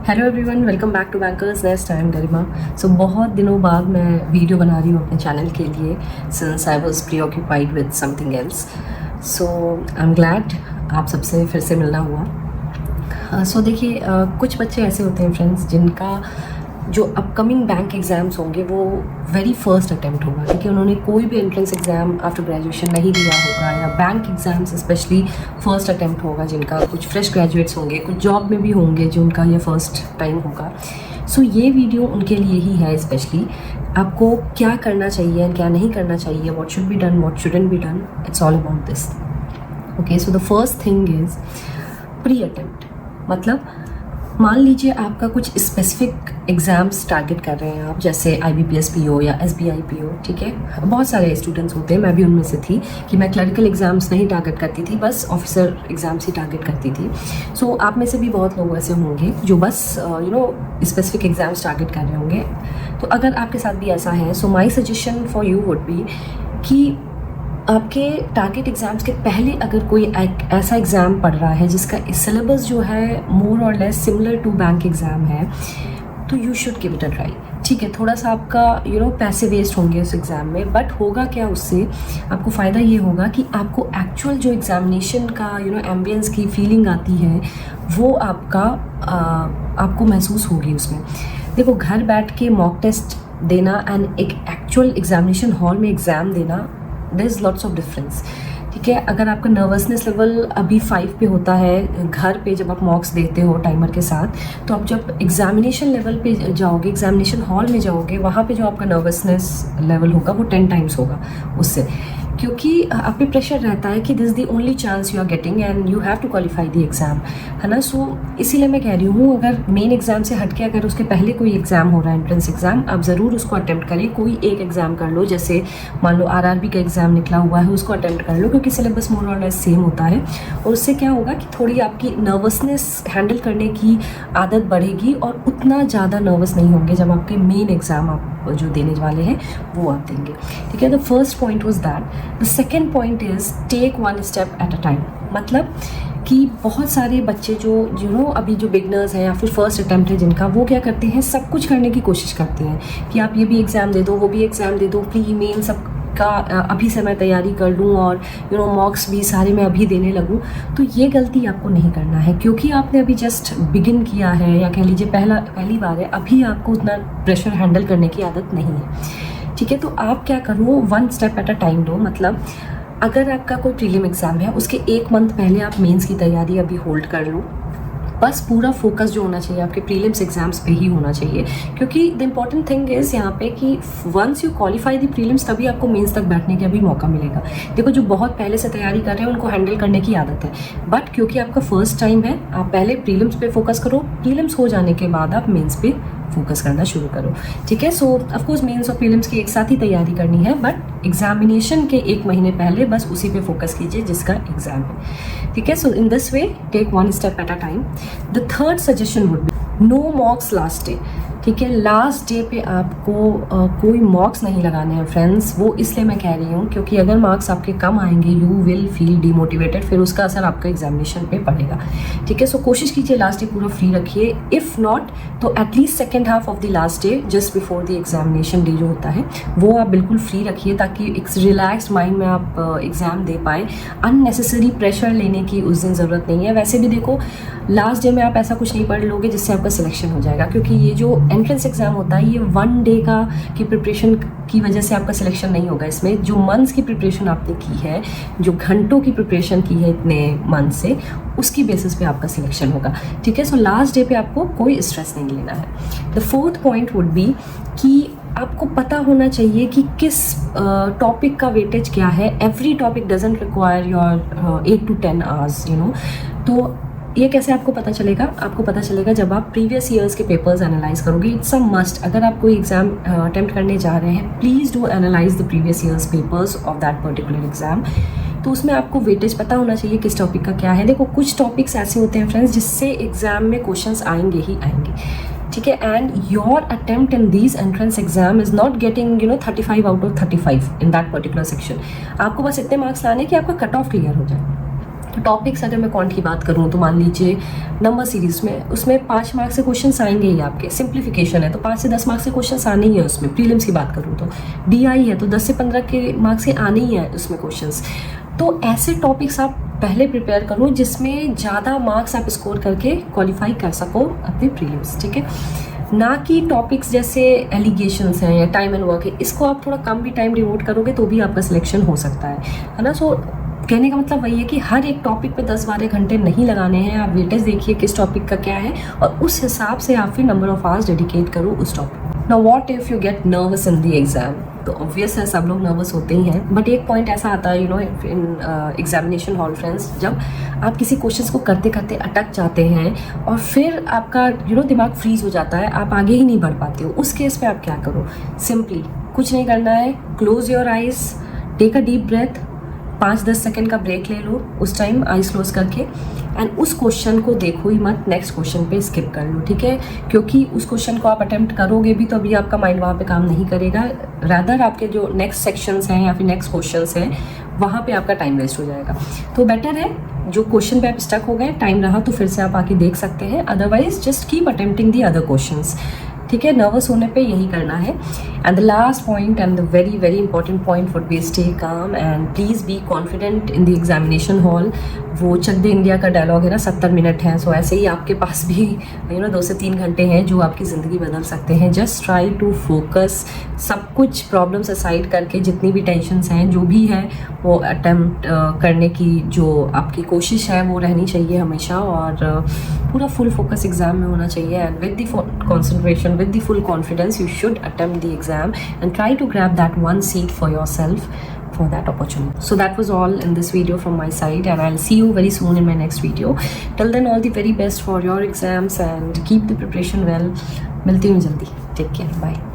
Hello everyone, welcome back to Bankers Nest. I am Garima. So बहुत दिनों बाद मैं वीडियो बना रही हूँ अपने चैनल के लिए, since I was preoccupied with something else. So I am glad आप सबसे फिर से मिलना हुआ। सो देखिए, कुछ बच्चे ऐसे होते हैं फ्रेंड्स जिनका जो अपकमिंग बैंक एग्ज़ाम्स होंगे वो वेरी फर्स्ट अटैम्प्ट होगा, क्योंकि उन्होंने कोई भी एंट्रेंस एग्ज़ाम आफ्टर ग्रेजुएशन नहीं दिया होगा, या bank exams specially first attempt होगा जिनका। कुछ फ्रेश ग्रेजुएट्स होंगे, कुछ जॉब में भी होंगे जो उनका ये फर्स्ट टाइम होगा। सो ये वीडियो उनके लिए ही है। स्पेशली आपको क्या करना चाहिए, क्या नहीं करना चाहिए, what should be done, what shouldn't be done, it's all about this. Okay, so the first thing is pre attempt. मतलब मान लीजिए आपका कुछ स्पेसिफिक एग्ज़ाम्स टारगेट कर रहे हैं आप, जैसे IBPS PO या SBI PO, ठीक है। बहुत सारे स्टूडेंट्स होते हैं, मैं भी उनमें से थी कि मैं क्लरिकल एग्ज़ाम्स नहीं टारगेट करती थी, बस ऑफिसर एग्ज़ाम्स ही टारगेट करती थी। सो आप में से भी बहुत लोग ऐसे होंगे जो बस स्पेसिफिक एग्ज़ाम्स टारगेट कर रहे होंगे। तो अगर आपके साथ भी ऐसा है, so my suggestion for you would be कि आपके टारगेट एग्ज़ाम्स के पहले अगर कोई ऐसा एग्ज़ाम पढ़ रहा है जिसका सिलेबस जो है मोर और less similar to bank exam है, तो you should give it a try. ठीक है, थोड़ा सा आपका पैसे वेस्ट होंगे उस एग्ज़ाम में, बट होगा क्या उससे, आपको फ़ायदा ये होगा कि आपको एक्चुअल जो एग्ज़ामिनेशन का एम्बियंस की फीलिंग आती है वो आपको महसूस होगी उसमें। देखो, घर बैठ के मॉक टेस्ट देना एंड एक एक्चुअल एग्ज़ामिनेशन हॉल में एग्ज़ाम देना, there is lots of difference. ठीक है, अगर आपका नर्वसनेस लेवल अभी 5 पे होता है घर पे जब आप मॉक्स देते हो टाइमर के साथ, तो आप जब एग्जामिनेशन लेवल पे जाओगे, एग्जामिनेशन हॉल में जाओगे, वहाँ पे जो आपका नर्वसनेस लेवल होगा वो 10 टाइम्स होगा उससे, क्योंकि आप पे प्रेशर रहता है कि this the only chance you are getting and you have to qualify the exam, है ना। सो इसीलिए मैं कह रही हूँ, अगर मेन एग्ज़ाम से हट के अगर उसके पहले कोई एग्ज़ाम हो रहा है, एंट्रेंस एग्ज़ाम, आप ज़रूर उसको अटैम्प्ट करें। कोई एक एग्ज़ाम कर लो, जैसे मान लो RRB का एग्ज़ाम निकला हुआ है, उसको अटैम्प्ट कर लो, क्योंकि सिलेबस मोर और लेस सेम होता है। और उससे क्या होगा कि थोड़ी आपकी नर्वसनेस हैंडल करने की आदत बढ़ेगी और उतना ज़्यादा नर्वस नहीं होंगे जब आपके मेन एग्ज़ाम आप जो देने वाले हैं वो आप देंगे। ठीक है, the first point was that. The second point is take one step at a time. मतलब कि बहुत सारे बच्चे जो अभी जो बिगनर्स हैं या फिर फर्स्ट अटैम्प्ट है जिनका, वो क्या करते हैं, सब कुछ करने की कोशिश करते हैं कि आप ये भी एग्ज़ाम दे दो, वो भी एग्ज़ाम दे दो, प्री मेन सब का अभी से मैं तैयारी कर लूँ और मॉक्स भी सारे मैं अभी देने लगूँ। तो ये गलती आपको नहीं करना है, क्योंकि आपने अभी जस्ट बिगिन किया है, या कह लीजिए पहली बार है, अभी आपको उतना प्रेशर हैंडल करने की आदत नहीं है। ठीक है, तो आप क्या करो, one step at a time लो। मतलब अगर आपका कोई प्रीलिम एग्ज़ाम है, उसके 1 मंथ पहले आप मेंस की तैयारी अभी होल्ड कर लो। बस पूरा फोकस जो होना चाहिए आपके प्रीलिम्स एग्जाम्स पे ही होना चाहिए, क्योंकि द इम्पॉर्टेंट थिंग इज़ यहाँ पे कि once you qualify the prelims, तभी आपको मेंस तक बैठने का भी मौका मिलेगा। देखो, जो बहुत पहले से तैयारी कर रहे हैं उनको हैंडल करने की आदत है, बट क्योंकि आपका फर्स्ट टाइम है, आप पहले प्रीलिम्स पे फोकस करो। प्रीलिम्स हो जाने के बाद आप मेंस पे फोकस करना शुरू करो। ठीक है, सो ऑफकोर्स मेंस और प्रीलिम्स की एक साथ ही तैयारी करनी है, बट एग्जामिनेशन के 1 महीने पहले बस उसी पे फोकस कीजिए जिसका एग्जाम है। ठीक है, so in this way take one step at a time. The third suggestion would be no mocks last day. ठीक है, लास्ट डे पे आपको कोई मॉक्स नहीं लगाने हैं फ्रेंड्स। वो इसलिए मैं कह रही हूँ क्योंकि अगर मार्क्स आपके कम आएंगे, यू विल फील डिमोटिवेटेड, फिर उसका असर आपका एग्जामिनेशन पे पड़ेगा। ठीक है, सो कोशिश कीजिए लास्ट डे पूरा फ्री रखिए। इफ़ नॉट तो at least second half of the last day, just before the examination day जो होता है, वो आप बिल्कुल फ्री रखिए, ताकि एक रिलैक्स्ड माइंड में आप एग्ज़ाम दे पाए। अननेसेसरी प्रेशर लेने की उस दिन ज़रूरत नहीं है। वैसे भी देखो, लास्ट डे में आप ऐसा कुछ नहीं पढ़ लोगे जिससे आपका सिलेक्शन हो जाएगा, क्योंकि ये जो एंट्रेंस एग्ज़ाम होता है, ये 1 डे की प्रिपरेशन की वजह से आपका सिलेक्शन नहीं होगा। इसमें जो मंथ्स की प्रिपरेशन आपने की है, जो घंटों की प्रिपरेशन की है इतने मंथ से, उसकी बेसिस पे आपका सिलेक्शन होगा। ठीक है, सो लास्ट डे पे आपको कोई स्ट्रेस नहीं लेना है। The fourth point would be कि आपको पता होना चाहिए कि किस टॉपिक का वेटेज क्या है। Every topic doesn't require your 8 to 10 hours, तो ये कैसे आपको पता चलेगा? आपको पता चलेगा जब आप प्रीवियस ईयर्स के पेपर्स एनालाइज करोगे। It's a must. अगर आप कोई एग्जाम अटेम्प्ट करने जा रहे हैं, please do analyse the previous years papers of that particular exam. तो उसमें आपको वेटेज पता होना चाहिए किस टॉपिक का क्या है। देखो, कुछ टॉपिक्स ऐसे होते हैं फ्रेंड्स जिससे एग्जाम में क्वेश्चंस आएंगे ही आएंगे। ठीक है, and your attempt in this entrance exam is not getting 35 out of 35 in that particular section. आपको बस इतने मार्क्स लाने कि आपका कट ऑफ क्लियर हो जाए। टॉपिक्स अगर मैं कौन की बात करूँ तो मान लीजिए नंबर सीरीज में, उसमें 5 मार्क्स से क्वेश्चन आएंगे ही आपके। सिंप्लीफिकेशन है तो 5 से 10 मार्क्स से क्वेश्चन आने ही है उसमें। प्रीलिम्स की बात करूँ तो DI है तो 10 से 15 के मार्क्स के आने ही है उसमें क्वेश्चन। तो ऐसे टॉपिक्स आप पहले प्रिपेयर करो जिसमें ज़्यादा मार्क्स आप स्कोर करके क्वालिफाई कर सको अपने प्रीलिम्स, ठीक है। ना कि टॉपिक्स जैसे एलिगेशंस हैं या टाइम एंड वर्क है, इसको आप थोड़ा कम भी टाइम डिवोट करोगे तो भी आपका सिलेक्शन हो सकता है ना। सो कहने का मतलब वही है कि हर एक टॉपिक पे 10-12 घंटे नहीं लगाने हैं। आप वेटेज देखिए किस टॉपिक का क्या है और उस हिसाब से आप फिर नंबर ऑफ आवर्स डेडिकेट करो उस topic. Now what if you get nervous in the exam? तो ऑब्वियस है सब लोग नर्वस होते ही हैं, बट एक पॉइंट ऐसा आता है इन एग्जामिनेशन हॉल फ्रेंड्स, जब आप किसी क्वेश्चंस को करते करते अटक जाते हैं और फिर आपका दिमाग फ्रीज हो जाता है, आप आगे ही नहीं बढ़ पाते हो। उस केस पे आप क्या करो? सिंपली कुछ नहीं करना है, close your eyes, take a deep breath, 5-10 second का ब्रेक ले लो उस टाइम आइज क्लोज करके, एंड उस क्वेश्चन को देखो ही मत, नेक्स्ट क्वेश्चन पे स्किप कर लो, ठीक है। क्योंकि उस क्वेश्चन को आप अटेम्प्ट करोगे भी तो अभी आपका माइंड वहाँ पे काम नहीं करेगा, रादर आपके जो नेक्स्ट सेक्शंस हैं या फिर नेक्स्ट क्वेश्चंस हैं वहाँ पे आपका टाइम वेस्ट हो जाएगा। तो बेटर है जो क्वेश्चन पे आप स्टक हो गए, टाइम रहा तो फिर से आप आके देख सकते हैं, otherwise just keep attempting the other questions, ठीक है। नर्वस होने पे यही करना है। And the last point and the very very important point would be stay calm and please be confident in the examination hall. वो चक दे इंडिया का dialogue है ना, 70 मिनट हैं, सो ऐसे ही आपके पास भी 2 से 3 घंटे हैं जो आपकी ज़िंदगी बदल सकते हैं। जस्ट ट्राई टू फोकस, सब कुछ प्रॉब्लम्स असाइड करके, जितनी भी टेंशन्स हैं जो भी है वो अटेम्प्ट करने की जो आपकी कोशिश है वो रहनी चाहिए हमेशा, और पूरा फुल फोकस एग्जाम में होना चाहिए। And with the concentration, with the full confidence, you should attempt the exam and try to grab that one seat for yourself for that opportunity. So that was all in this video from my side, and I'll see you very soon in my next video. Till then, all the very best for your exams and keep the preparation well. मिलती हूँ जल्दी. Take care. Bye.